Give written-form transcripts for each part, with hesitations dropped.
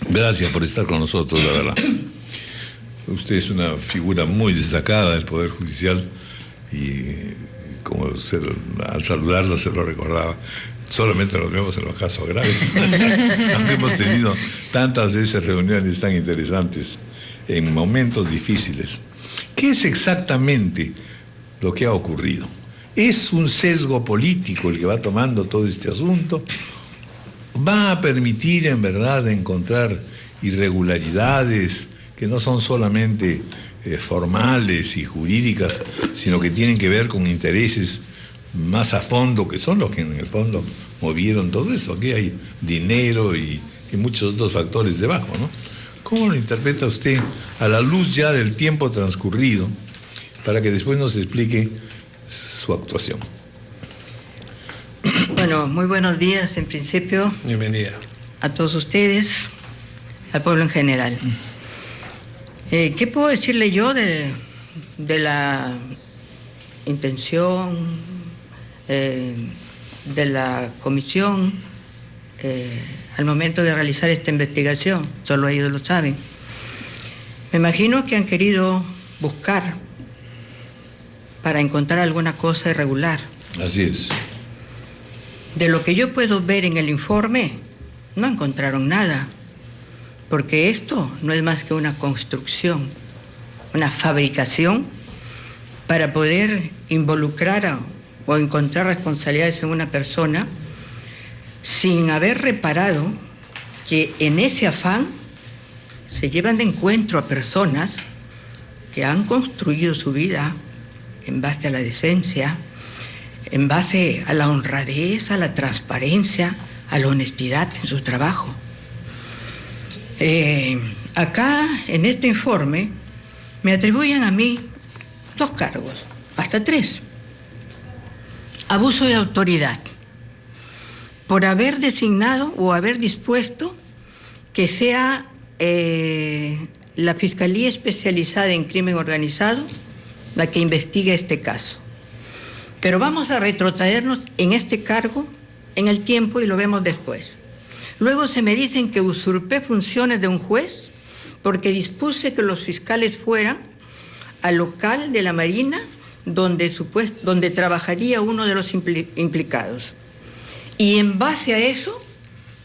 Gracias por estar con nosotros, la verdad. Usted es una figura muy destacada del Poder Judicial y como al saludarlo se lo recordaba, solamente nos vemos en los casos graves. Aunque hemos tenido tantas veces reuniones tan interesantes en momentos difíciles. ¿Qué es exactamente lo que ha ocurrido? ¿Es un sesgo político el que va tomando todo este asunto? ¿Va a permitir en verdad encontrar irregularidades que no son solamente formales y jurídicas, sino que tienen que ver con intereses más a fondo, que son los que en el fondo movieron todo esto? Aquí hay dinero y muchos otros factores debajo, ¿no? ¿Cómo lo interpreta usted a la luz ya del tiempo transcurrido, para que después nos explique su actuación? Bueno, muy buenos días en principio. Bienvenida. A todos ustedes, al pueblo en general. ¿Qué puedo decirle yo de la intención de la comisión al momento de realizar esta investigación? Solo ellos lo saben. Me imagino que han querido buscar para encontrar alguna cosa irregular. Así es. De lo que yo puedo ver en el informe, no encontraron nada, porque esto no es más que una construcción, una fabricación para poder involucrar o encontrar responsabilidades en una persona sin haber reparado que en ese afán se llevan de encuentro a personas que han construido su vida en base a la decencia, en base a la honradez, a la transparencia, a la honestidad en su trabajo. Acá, en este informe, me atribuyen a mí 2 cargos, hasta 3. Abuso de autoridad, por haber designado o haber dispuesto que sea la Fiscalía Especializada en Crimen Organizado la que investigue este caso. Pero vamos a retrotraernos en este cargo en el tiempo y lo vemos después. Luego se me dicen que usurpé funciones de un juez porque dispuse que los fiscales fueran al local de la Marina donde trabajaría uno de los implicados. Y en base a eso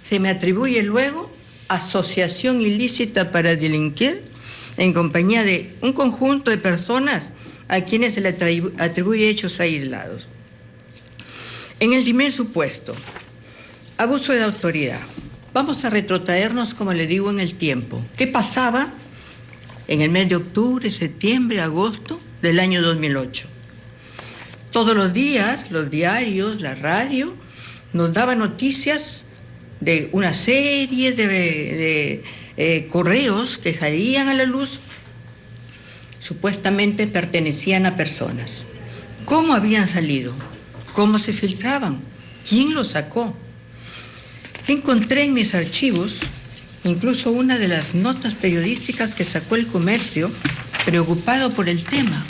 se me atribuye luego asociación ilícita para delinquir en compañía de un conjunto de personas a quienes se le atribuye hechos aislados. En el primer supuesto, abuso de autoridad, vamos a retrotraernos, como le digo, en el tiempo. ¿Qué pasaba en el mes de octubre, septiembre, agosto del año 2008? Todos los días, los diarios, la radio, nos daban noticias de una serie de correos que salían a la luz, supuestamente pertenecían a personas. ¿Cómo habían salido? ¿Cómo se filtraban? ¿Quién los sacó? Encontré en mis archivos incluso una de las notas periodísticas que sacó El Comercio, preocupado por el tema,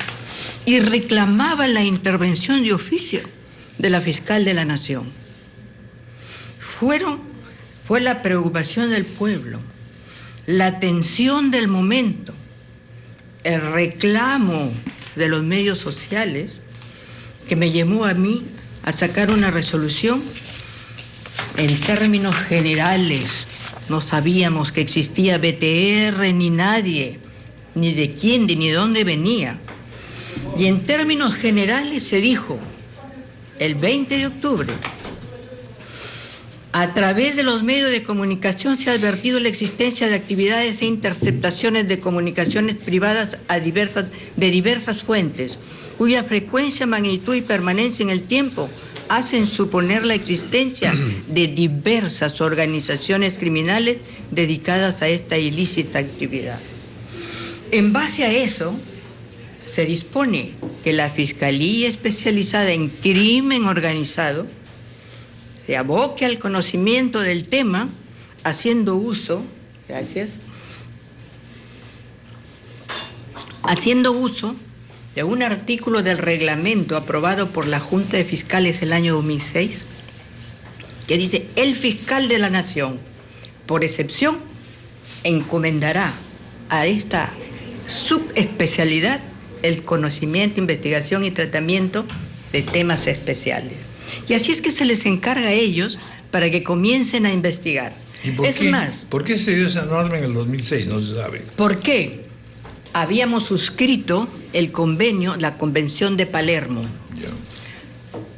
y reclamaba la intervención de oficio de la fiscal de la Nación. Fue la preocupación del pueblo, la tensión del momento, el reclamo de los medios sociales que me llevó a mí a sacar una resolución. En términos generales, no sabíamos que existía BTR ni nadie, ni de quién, ni de dónde venía. Y en términos generales se dijo, el 20 de octubre, a través de los medios de comunicación se ha advertido la existencia de actividades e interceptaciones de comunicaciones privadas de diversas fuentes, cuya frecuencia, magnitud y permanencia en el tiempo hacen suponer la existencia de diversas organizaciones criminales dedicadas a esta ilícita actividad. En base a eso, se dispone que la Fiscalía Especializada en Crimen Organizado se aboque al conocimiento del tema, haciendo uso de un artículo del reglamento aprobado por la Junta de Fiscales el año 2006, que dice: el fiscal de la Nación, por excepción, encomendará a esta subespecialidad el conocimiento, investigación y tratamiento de temas especiales. Y así es que se les encarga a ellos para que comiencen a investigar. ¿Por qué se dio esa norma en el 2006? No se sabe. ¿Por qué? Habíamos suscrito el convenio, la Convención de Palermo,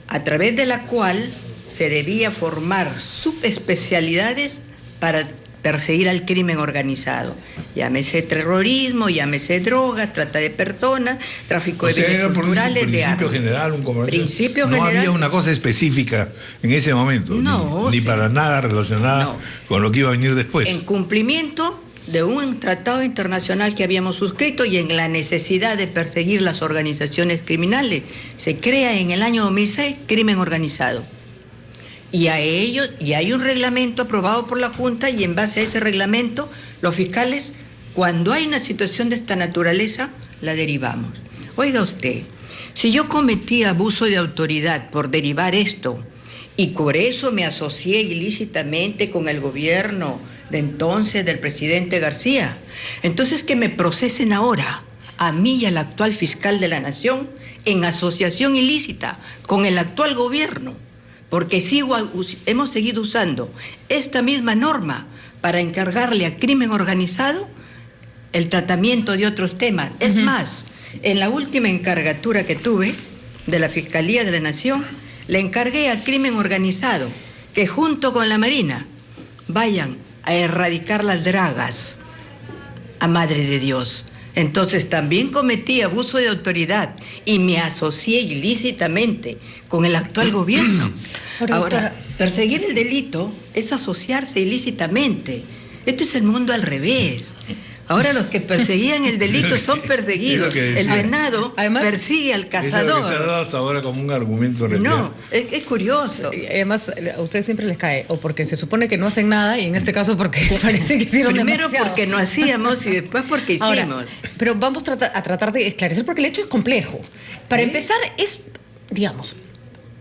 a través de la cual se debía formar subespecialidades para perseguir al crimen organizado. Llámese terrorismo, llámese drogas, trata de personas, tráfico de bienes culturales, de armas. Principio general, un comercio. Principio no general. Había una cosa específica en ese momento, no, ni para nada relacionada con lo que iba a venir después. En cumplimiento de un tratado internacional que habíamos suscrito y en la necesidad de perseguir las organizaciones criminales, se crea en el año 2006 crimen organizado. Y hay un reglamento aprobado por la Junta, y en base a ese reglamento, los fiscales, cuando hay una situación de esta naturaleza, la derivamos. Oiga usted, si yo cometí abuso de autoridad por derivar esto, y por eso me asocié ilícitamente con el gobierno de entonces del presidente García, entonces que me procesen ahora, a mí y al actual fiscal de la Nación, en asociación ilícita con el actual gobierno, porque hemos seguido usando esta misma norma para encargarle a crimen organizado el tratamiento de otros temas. Es más, en la última encargatura que tuve de la Fiscalía de la Nación, le encargué a crimen organizado que junto con la Marina vayan a erradicar las dragas, a Madre de Dios. Entonces también cometí abuso de autoridad y me asocié ilícitamente con el actual gobierno. Ahora, perseguir el delito es asociarse ilícitamente. Este es el mundo al revés. Ahora los que perseguían el delito son perseguidos. El venado persigue al cazador. Eso se ha dado hasta ahora como un argumento. No, es curioso. Además, a ustedes siempre les cae, o porque se supone que no hacen nada, y en este caso porque parece que hicieron Primero demasiado. Porque no hacíamos y después porque hicimos. Ahora, pero vamos a tratar de esclarecer, porque el hecho es complejo. Para empezar, digamos,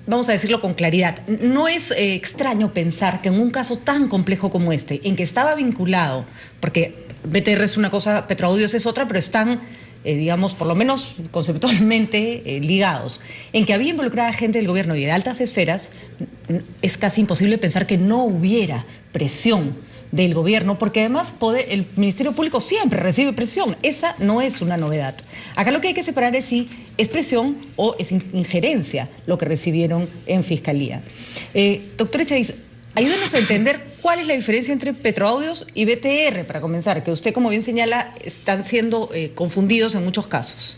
vamos a decirlo con claridad, no es extraño pensar que en un caso tan complejo como este, en que estaba vinculado, porque BTR es una cosa, Petroaudios es otra, pero están, digamos, por lo menos conceptualmente ligados, en que había involucrada gente del gobierno y de altas esferas, es casi imposible pensar que no hubiera presión del gobierno, porque además el Ministerio Público siempre recibe presión. Esa no es una novedad. Acá lo que hay que separar es si es presión o es injerencia lo que recibieron en Fiscalía. Doctor Echagüe, ayúdenos a entender cuál es la diferencia entre Petroaudios y BTR, para comenzar, que usted, como bien señala, están siendo confundidos en muchos casos.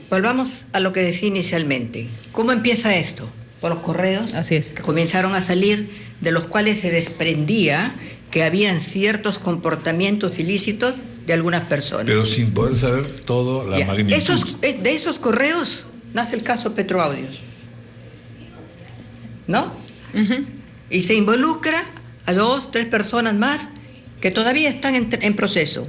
Volvamos a lo que decía inicialmente. ¿Cómo empieza esto? Por los correos. Así es. Que comenzaron a salir, de los cuales se desprendía que habían ciertos comportamientos ilícitos de algunas personas. Pero sin poder saber toda la magnitud. De esos correos nace el caso Petroaudios, ¿no? Y se involucra a 2, 3 personas más que todavía están en proceso.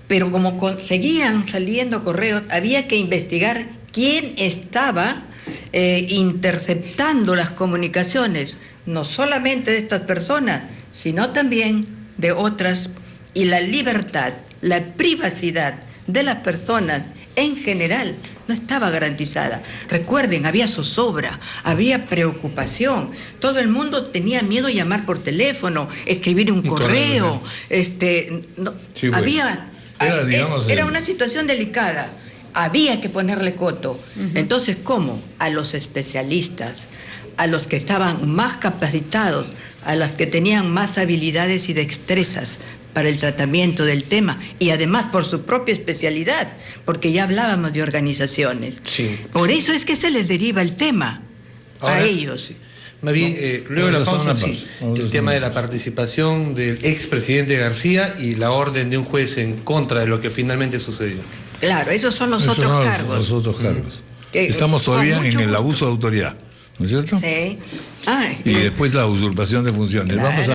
Pero como seguían saliendo correos, había que investigar quién estaba interceptando las comunicaciones, no solamente de estas personas, sino también de otras, y la libertad, la privacidad de las personas en general no estaba garantizada. Recuerden, había zozobra, había preocupación, todo el mundo tenía miedo de llamar por teléfono, escribir un correo, era una situación delicada. Había que ponerle coto. Entonces, ¿cómo? A los especialistas, a los que estaban más capacitados, a los que tenían más habilidades y destrezas para el tratamiento del tema, y además por su propia especialidad, porque ya hablábamos de organizaciones. Sí. Por eso es que se les deriva el tema a ellos. Sí. Más bien, luego de la pausa, sí, el tema de la participación del expresidente García y la orden de un juez en contra de lo que finalmente sucedió. Claro, esos son los otros cargos. Los otros cargos. Estamos todavía en el abuso de autoridad, ¿no es cierto? Sí. Y después la usurpación de funciones. Claro. Vamos a